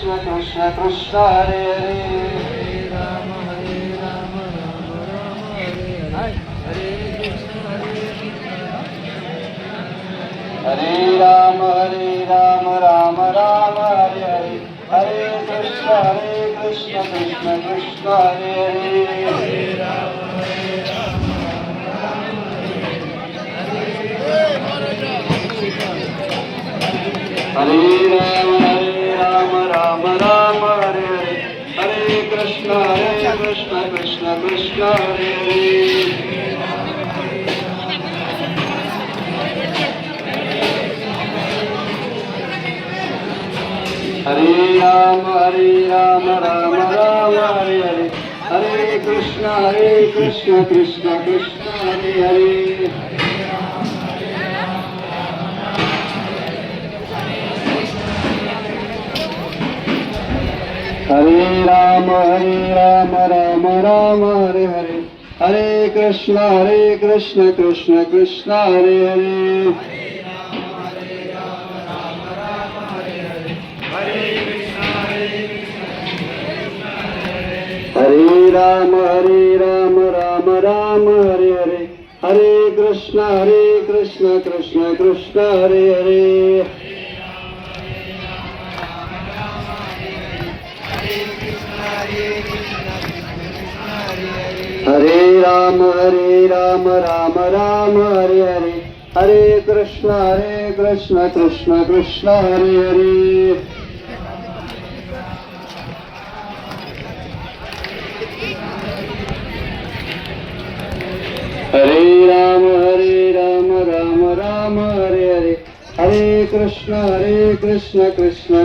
Krishna Krishna Krishna Hare Hare Ram Ram Ram Hare Hare Hare Krishna Krishna Krishna Hare Hare Hare Ram Ram Hare Hare Hare Krishna Krishna Krishna Hare Hare Hare Ram Ram Hare Hare Hare Krishna Krishna Krishna Hare Hare Hare Ram Ram Hare Hare Hare Krishna Krishna Krishna Hare Hare Hare Ram Ram Hare Hare Hare Krishna Krishna Krishna Hare Hare Hare Ram Ram Hare Hare Hare Krishna Krishna Krishna Hare Hare Hare Ram Ram Hare Hare Hare Krishna Krishna Krishna